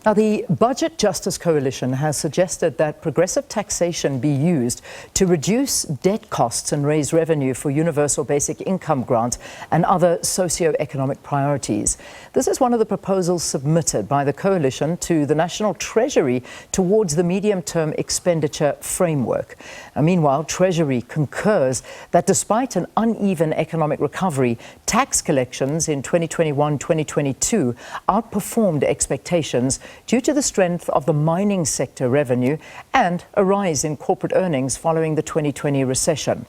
Now, the Budget Justice Coalition has suggested that progressive taxation be used to reduce debt costs and raise revenue for universal basic income grant and other socio-economic priorities. This is one of the proposals submitted by the coalition to the National Treasury towards the Medium-Term Expenditure Framework. Meanwhile, Treasury concurs that despite an uneven economic recovery, tax collections in 2021-2022 outperformed expectations due to the strength of the mining sector revenue and a rise in corporate earnings following the 2020 recession.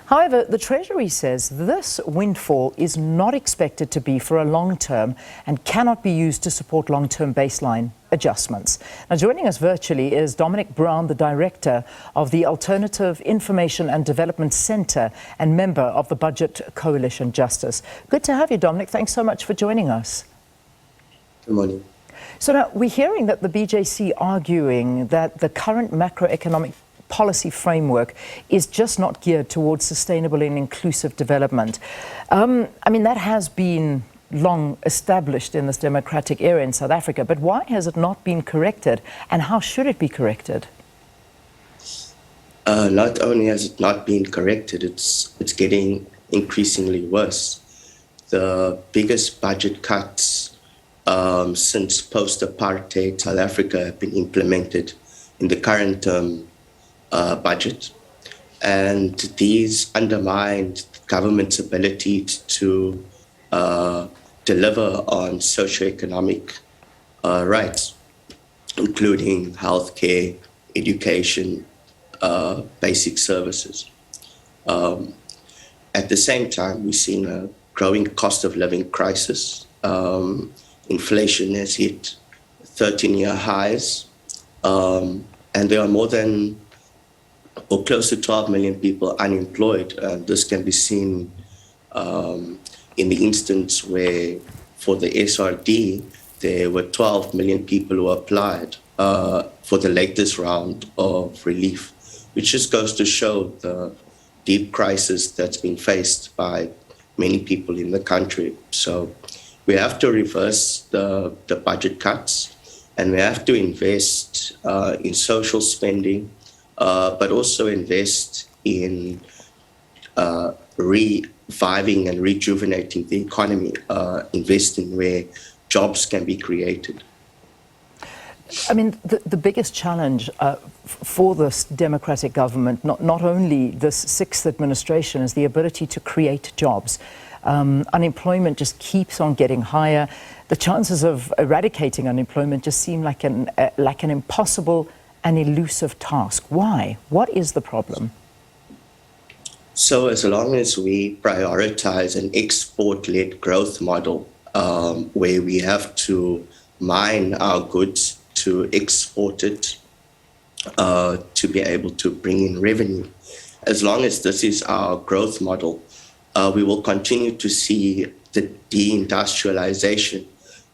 However, the Treasury says this windfall is not expected to be for a long term and cannot be used to support long-term baseline adjustments. Now, joining us virtually is Dominic Brown, the Director of the Alternative Information and Development Centre and member of the Budget Coalition Justice. Good to have you, Dominic. Thanks so much for joining us. Good morning. So now we're hearing that the BJC arguing that the current macroeconomic policy framework is just not geared towards sustainable and inclusive development. That has been long established in this democratic era in South Africa, but why has it not been corrected, and how should it be corrected? Not only has it not been corrected, it's getting increasingly worse. The biggest budget cuts since post-apartheid South Africa have been implemented in the current budget. And these undermined the government's ability to deliver on socio-economic rights, including healthcare, education, basic services. At the same time, we've seen a growing cost of living crisis. Inflation has hit 13-year highs, and there are more than or close to 12 million people unemployed. This can be seen in the instance where for the SRD, there were 12 million people who applied for the latest round of relief, which just goes to show the deep crisis that's been faced by many people in the country. So we have to reverse the budget cuts, and we have to invest in social spending, but also invest in reviving and rejuvenating the economy, investing where jobs can be created. The biggest challenge for this democratic government, not only this sixth administration, is the ability to create jobs. Unemployment just keeps on getting higher. The chances of eradicating unemployment just seem like an impossible and elusive task. Why? What is the problem? So as long as we prioritize an export-led growth model, where we have to mine our goods to export it to be able to bring in revenue, as long as this is our growth model, we will continue to see the deindustrialization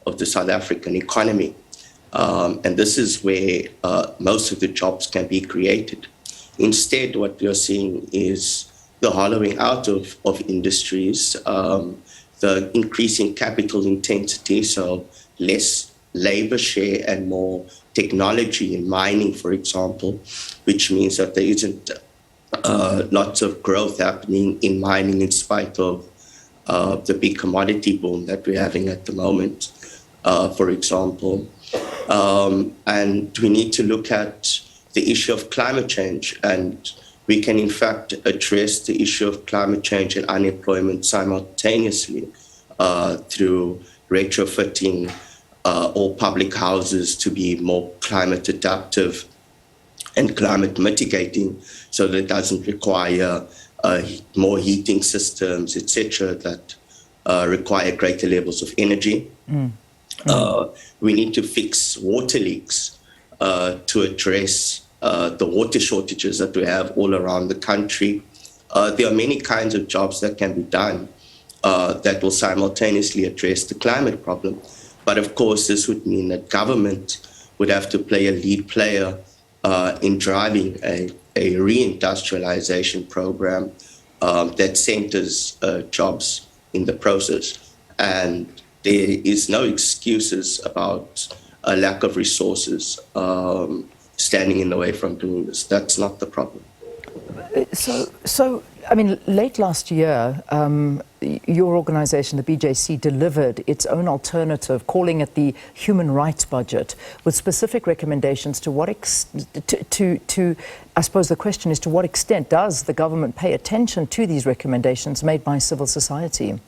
of the South African economy. And this is where most of the jobs can be created. Instead, what we are seeing is the hollowing out of industries, the increasing capital intensity, so less labor share and more technology in mining, for example, which means that there isn't lots of growth happening in mining in spite of the big commodity boom that we're having at the moment, for example. And we need to look at the issue of climate change, and we can in fact address the issue of climate change and unemployment simultaneously through retrofitting all public houses to be more climate adaptive and climate mitigating, so that it doesn't require more heating systems, etc., that require greater levels of energy. We need to fix water leaks to address the water shortages that we have all around the country. There are many kinds of jobs that can be done that will simultaneously address the climate problem. But of course, this would mean that government would have to play a lead player in driving a reindustrialization program that centers jobs in the process. And there is no excuses about a lack of resources standing in the way from doing this. That's not the problem. So, I mean, late last year, your organisation, the BJC, delivered its own alternative, calling it the human rights budget, with specific recommendations to what I suppose the question is, to what extent does the government pay attention to these recommendations made by civil society?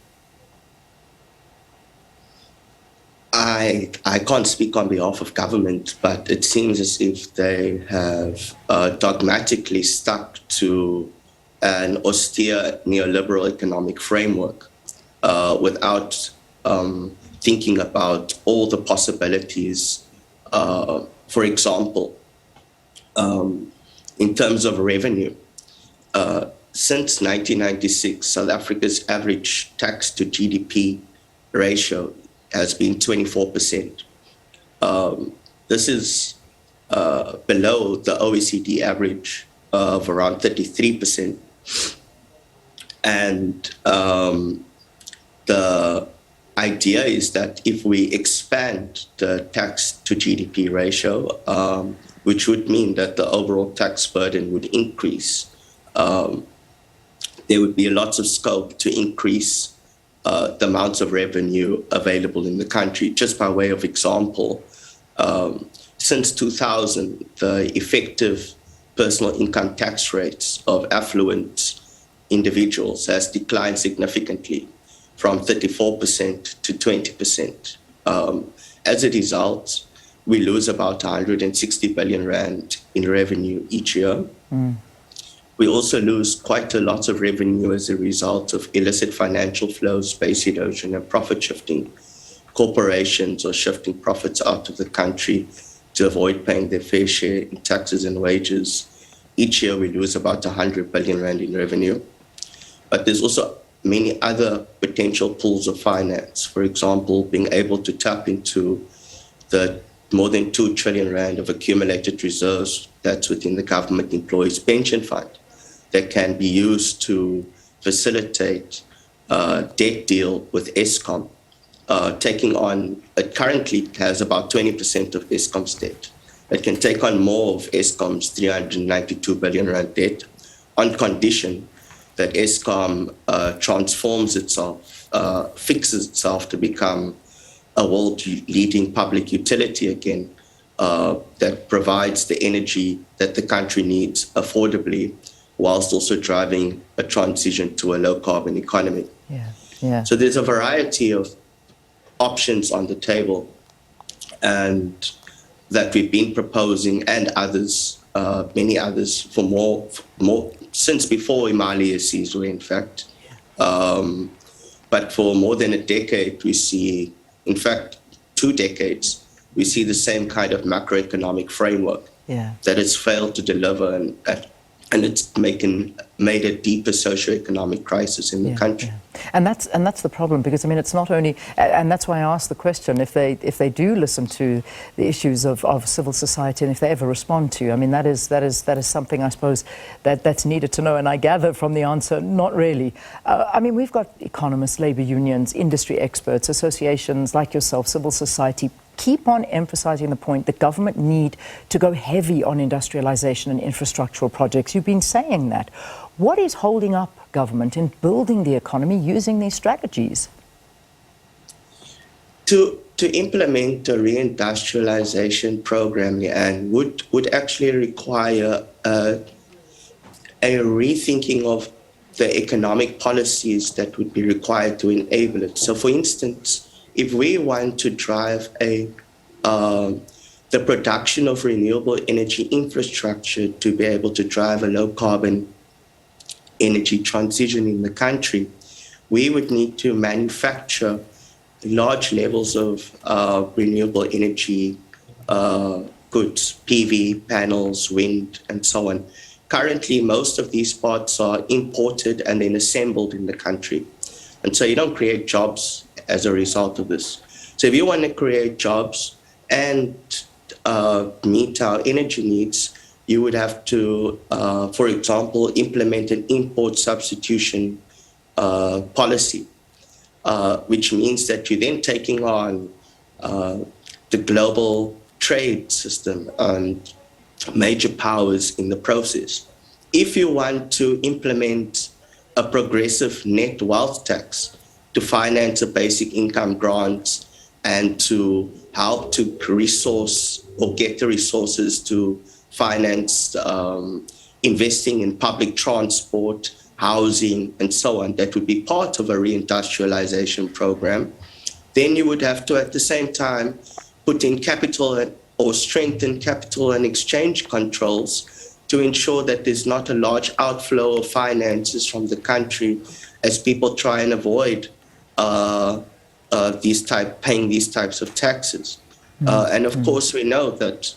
I can't speak on behalf of government, but it seems as if they have dogmatically stuck to an austere neoliberal economic framework without thinking about all the possibilities. For example, in terms of revenue, since 1996, South Africa's average tax to GDP ratio has been 24%. This is below the OECD average of around 33%. And the idea is that if we expand the tax to GDP ratio, which would mean that the overall tax burden would increase, there would be lots of scope to increase the amounts of revenue available in the country. Just by way of example, since 2000, the effective personal income tax rates of affluent individuals has declined significantly from 34% to 20%. As a result, we lose about 160 billion rand in revenue each year. We also lose quite a lot of revenue as a result of illicit financial flows, space erosion, and profit shifting. Corporations are shifting profits out of the country to avoid paying their fair share in taxes and wages. Each year we lose about 100 billion rand in revenue. But there's also many other potential pools of finance. For example, being able to tap into the more than 2 trillion rand of accumulated reserves that's within the government employees pension fund that can be used to facilitate a debt deal with Eskom, taking on, it currently has about 20% of Eskom's debt. It can take on more of Eskom's 392 billion rand debt on condition that Eskom transforms itself, fixes itself to become a world-leading public utility again, that provides the energy that the country needs affordably, whilst also driving a transition to a low-carbon economy. So there's a variety of options on the table, and that we've been proposing, and others, many others, for more since before Imali Sizwe, in fact. But for more than a decade, we see, in fact, 2 decades, we see the same kind of macroeconomic framework that has failed to deliver, and it's made a deeper socio-economic crisis in the country. And that's the problem, because I mean, it's not only, and that's why I asked the question, if they do listen to the issues of civil society, and if they ever respond to, I mean, that is something, I suppose, that's needed to know. And I gather from the answer, not really. I mean, we've got economists, labor unions, industry experts, associations like yourself, civil society, keep on emphasizing the point that government need to go heavy on industrialization and infrastructural projects. You've been saying that. What is holding up government in building the economy using these strategies? To implement a reindustrialization program, and would actually require a rethinking of the economic policies that would be required to enable it. So, for instance, if we want to drive the production of renewable energy infrastructure to be able to drive a low-carbon energy transition in the country, we would need to manufacture large levels of renewable energy goods, PV panels, wind, and so on. Currently, most of these parts are imported and then assembled in the country. And so you don't create jobs as a result of this. So if you want to create jobs and meet our energy needs, you would have to, for example, implement an import substitution policy, which means that you're then taking on the the global trade system and major powers in the process. If you want to implement a progressive net wealth tax to finance a basic income grant and to help to resource or get the resources to finance investing in public transport, housing, and so on, that would be part of a reindustrialization program, then you would have to at the same time put in capital or strengthen capital and exchange controls to ensure that there's not a large outflow of finances from the country as people try and avoid paying these types of taxes. And of course, we know that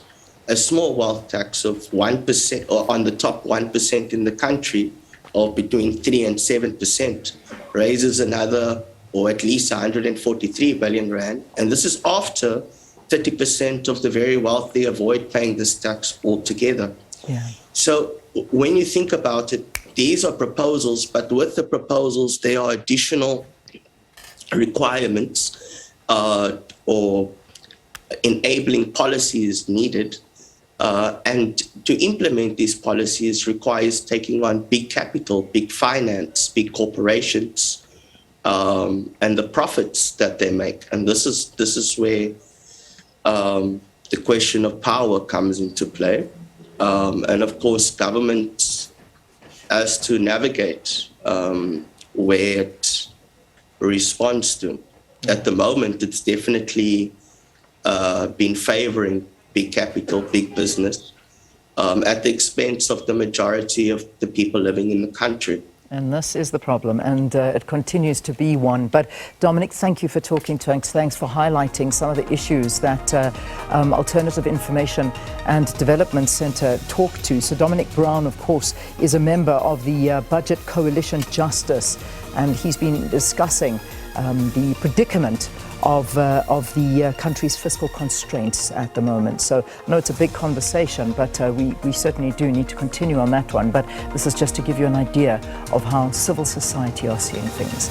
a small wealth tax of 1% or on the top 1% in the country, or between 3 and 7%, raises another or at least 143 billion rand. And this is after 30% of the very wealthy avoid paying this tax altogether. Yeah. So when you think about it, these are proposals, but with the proposals, there are additional requirements or enabling policies needed. And to implement these policies requires taking on big capital, big finance, big corporations, and the profits that they make. And this is where the question of power comes into play. And of course, government has to navigate where it responds to. At the moment, it's definitely been favoring big capital, big business, at the expense of the majority of the people living in the country. And this is the problem, and it continues to be one. But Dominic, thank you for talking to us. Thanks for highlighting some of the issues that Alternative Information and Development Centre talk to. So Dominic Brown, of course, is a member of the Budget Coalition Justice, and he's been discussing the predicament of the country's fiscal constraints at the moment. So I know it's a big conversation, but we certainly do need to continue on that one. But this is just to give you an idea of how civil society are seeing things.